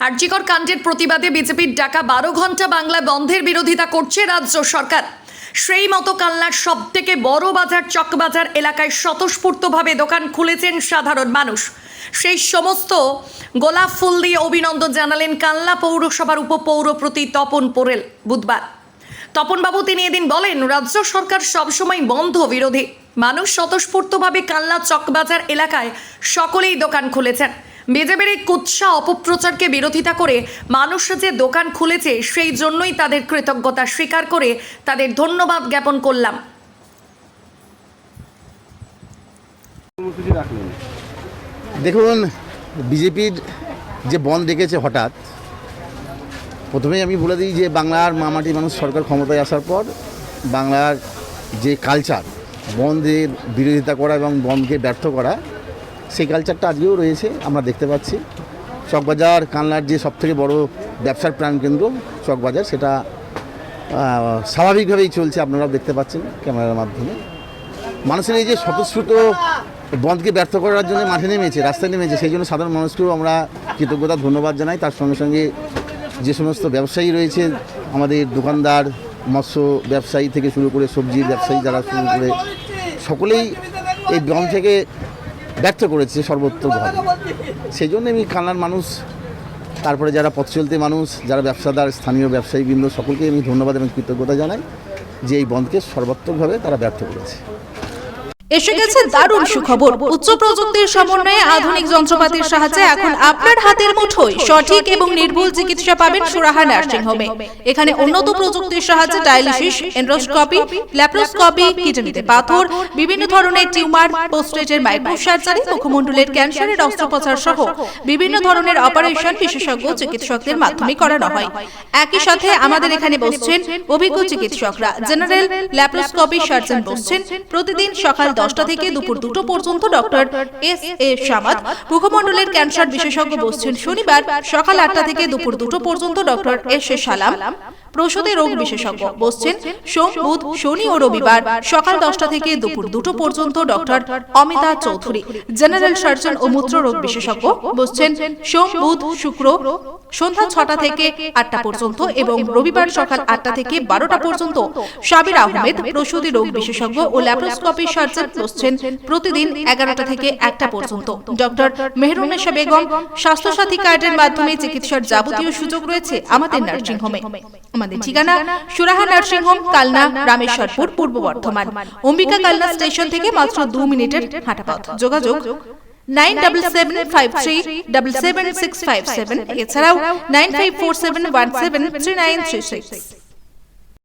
আরজিকর কাণ্ডের প্রতিবাদে বিজেপির ডাকা 12 ঘন্টা বাংলা বন্ধের বিরোধিতা করছে রাজ্য সরকার। সেই মতো কালনার সবথেকে বড় বাজার চকবাজার এলাকায় স্বতঃস্ফূর্তভাবে দোকান খুলেছেন সাধারণ মানুষ। সেই সমস্ত গোলাপ ফুল দিয়ে অভিনন্দন জানালেন কালনা পৌরসভার উপপৌরপতি তপন পোরেল বুধবার। তপনবাবু তিনি এদিন বলেন, রাজ্য সরকার সবসময় বন্ধ বিরোধী। মানুষ স্বতঃস্ফূর্তভাবে কালনা চকবাজার এলাকায় সকলেই দোকান খুলেছেন। বিজেপির এই কুৎসা অপপ্রচারকে বিরোধিতা করে মানুষ যে দোকান খুলেছে সেই জন্যই তাদের কৃতজ্ঞতা স্বীকার করে তাদের ধন্যবাদ জ্ঞাপন করলাম। দেখুন, বিজেপির যে বন্ধ ডেকেছে হঠাৎ, প্রথমেই আমি বলে দিই যে বাংলার মামাটি মানুষ সরকার ক্ষমতায় আসার পর বাংলার যে কালচার বন্ধের বিরোধিতা করা এবং বন্ধকে ব্যর্থ করা, সেই কালচারটা আজকেও রয়েছে। আমরা দেখতে পাচ্ছি চকবাজার কালনার যে সবথেকে বড় ব্যবসার প্রাণকেন্দ্র চকবাজার, সেটা স্বাভাবিকভাবেই চলছে। আপনারাও দেখতে পাচ্ছেন ক্যামেরার মাধ্যমে। মানুষের এই যে স্বতঃস্ফূর্ত বন্ধকে ব্যর্থ করার জন্য মাঠে নেমেছে, রাস্তায় নেমেছে, সেই জন্য সাধারণ মানুষকেও আমরা কৃতজ্ঞতা ধন্যবাদ জানাই। তার সঙ্গে সঙ্গে যে সমস্ত ব্যবসায়ী রয়েছে, আমাদের দোকানদার, মৎস্য ব্যবসায়ী থেকে শুরু করে সবজির ব্যবসায়ী যারা শুরু করে সকলেই এই বন্ধ থেকে ব্যর্থ করেছে সর্বোত্তমভাবে। সেই জন্য আমি কালনার মানুষ, তারপরে যারা পথ চলতি মানুষ, যারা ব্যবসাদার, স্থানীয় ব্যবসায়ীবৃন্দ, সকলকে আমি ধন্যবাদ এবং কৃতজ্ঞতা জানাই যে এই বন্ধকে সর্বাত্মকভাবে তারা ব্যর্থ করেছে। এসে গেছে দারুণ সুখবর। উচ্চ প্রযুক্তির সমন্বয়ে আধুনিক যন্ত্রপাতির সাহায্যে এখন আপনার হাতের মুঠোয় সঠিক এবং নির্ভুল চিকিৎসা পাবেন সুরাহা নার্সিং হোমে। এখানে উন্নত প্রযুক্তির সাহায্যে ডায়ালিসিস, এন্ডোস্কোপি, ল্যাপ্রোস্কোপি, কিডনিতে পাথর, বিভিন্ন ধরনের টিউমার, পোস্টেজের মাইক্রোসার্জারি, মুখমণ্ডলের ক্যান্সারের অস্ত্রোপচার সহ বিভিন্ন ধরনের অপারেশন বিশেষজ্ঞ চিকিৎসকদের মাধ্যমে করানো হয়। একই সাথে আমাদের এখানে বসছেন অভিজ্ঞ চিকিৎসকরা। জেনারেল ল্যাপ্রোস্কোপি সার্জন বসছেন প্রতিদিন সকাল 10টা থেকে দুপুর 2টো পর্যন্ত ডক্টর এস.এ. সামাদ। মুখমণ্ডলের ক্যান্সার বিশেষজ্ঞ বসছেন শনিবার সকাল 8টা থেকে দুপুর 2টো পর্যন্ত ডক্টর এস.এ. সালাম। প্রসূতি রোগ বিশেষজ্ঞ বসছেন সোম, বুধ, শনি ও রবিবার সকাল 10টা থেকে দুপুর 2টো পর্যন্ত doctor Amita Chowdhury. General surgeon ও মূত্র রোগ বিশেষজ্ঞ বসছেন সোম, বুধ, শুক্র সন্ধ্যা 6টা থেকে 8টা পর্যন্ত এবং রবিবার সকাল 8টা থেকে 12টা পর্যন্ত। সাবির আহমেদ প্রসূতি রোগ বিশেষজ্ঞ ও ল্যাপ্রোস্কোপি সার্জন বসছেন প্রতিদিন 11টা থেকে 1টা পর্যন্ত। ডক্টর মেহরুন্নেসা বেগম। স্বাস্থ্যসাথী কার্ডের মাধ্যমে চিকিৎসার যাবতীয় সুযোগ রয়েছে আমাদের নার্সিং হোমে। আমাদের ঠিকানা সুরাহা নার্সিং হোম, কালনা, রামেশ্বরপুর, পূর্ব বর্ধমান। অম্বিকা কালনা স্টেশন থেকে মাত্র 2 মিনিটের হাঁটা পথ। যোগাযোগ 9775377657, এছাড়াও 9547173936।